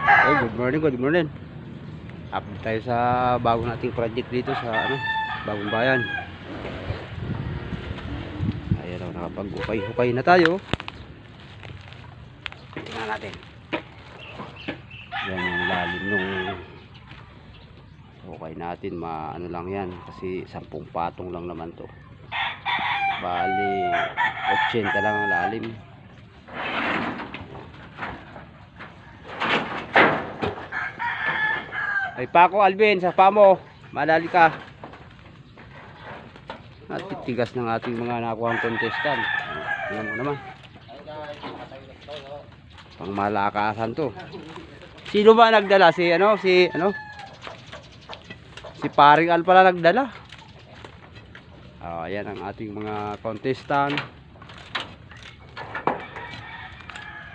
Hey, good morning, good morning. Update tayo sa bago nating project dito sa Bagong Bayan. Ayan o, nakapag-hukay na tayo. Tingnan natin. Yan yung lalim nung hukay natin. Ano lang yan, kasi 10 patong lang naman to. Bali 80 lang ang lalim. Ay Paco, Alvin, sa pamo, madali ka. At titigas ng ating mga nakuhang contestant. Ayan mo naman. Pang malakasan to. Sino ba nagdala? Si Paring Al pala nagdala. Ayan ang ating mga contestant.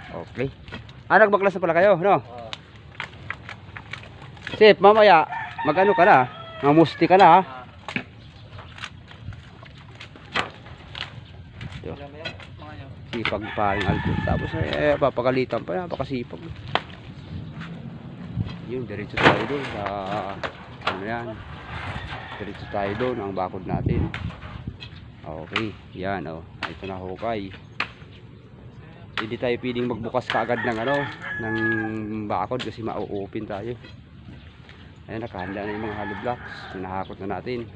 Okay. Nagbaklas na pala kayo, no? Sip, mamaya magano ka na, mamusti ka na ha. Sipag Paring Alvin. Tapos papagalitan pa, napakasipag. Yun, diretso tayo doon sa yan. Diretso tayo doon ang bakod natin. Okay, yan ito na hukay. Hindi tayo pwedeng magbukas kaagad ng ng bakod kasi mau-open tayo. Ayan, nakahanda na yung mga hollow blocks. Pinahakot na natin.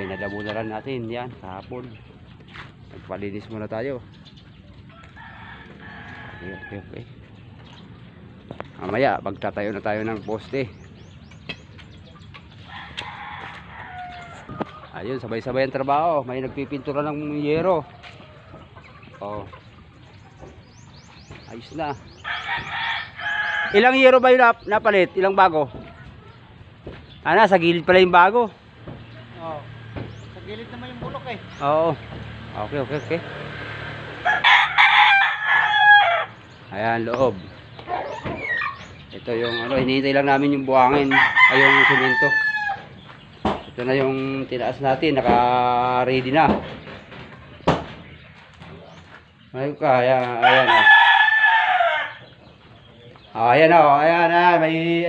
Pinadabo na lang natin yan kahapon. Nagpalinis muna tayo. Okay. Mamaya pagtatayo na tayo ng poste. Ayun, sabay-sabay ang trabaho. May nagpipintura ng yero. Ayos na. Ilang yero ba yung napalit? Ilang bago? Sa gilid pala yung bago. Sa gilid naman yung bulok eh. Oo. Okay. Ayan, loob. Ito yung hinihintay lang namin yung buhangin. Ay, yung semento. Ito na yung tinaas natin. Naka-ready na. Ayun ka. Ayan. Ayan, may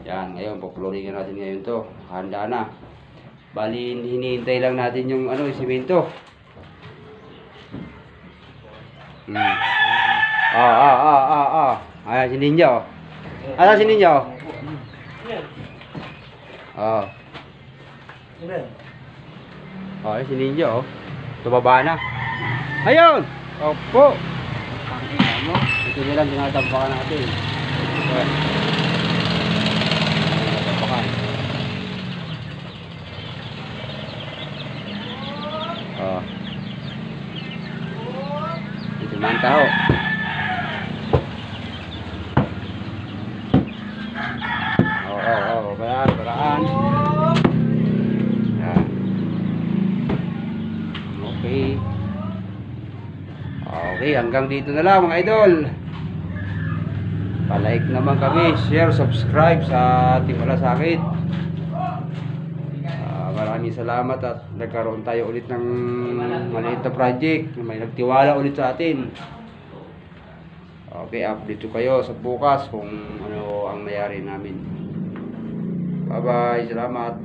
Yan, ngayon poploringan natin ngayon to. Handa na. Bali hinihintay lang natin yung semento. Ayan si Ninyo. Si Ninyo? Ayan si Ninyo. Tumaba na. Ayun! Opo. Ito nilang dinatampakan natin. Dinatampakan. Ito man taho. Baraan. Yan. Okay, hanggang dito na lang mga idol. Pa-like naman kami, share, subscribe sa ating malasakit. Maraming salamat at nagkaroon tayo ulit ng maliit na project. May nagtiwala ulit sa atin. Okay, update ko kayo sa bukas kung ano ang nangyari namin. Bye bye, salamat.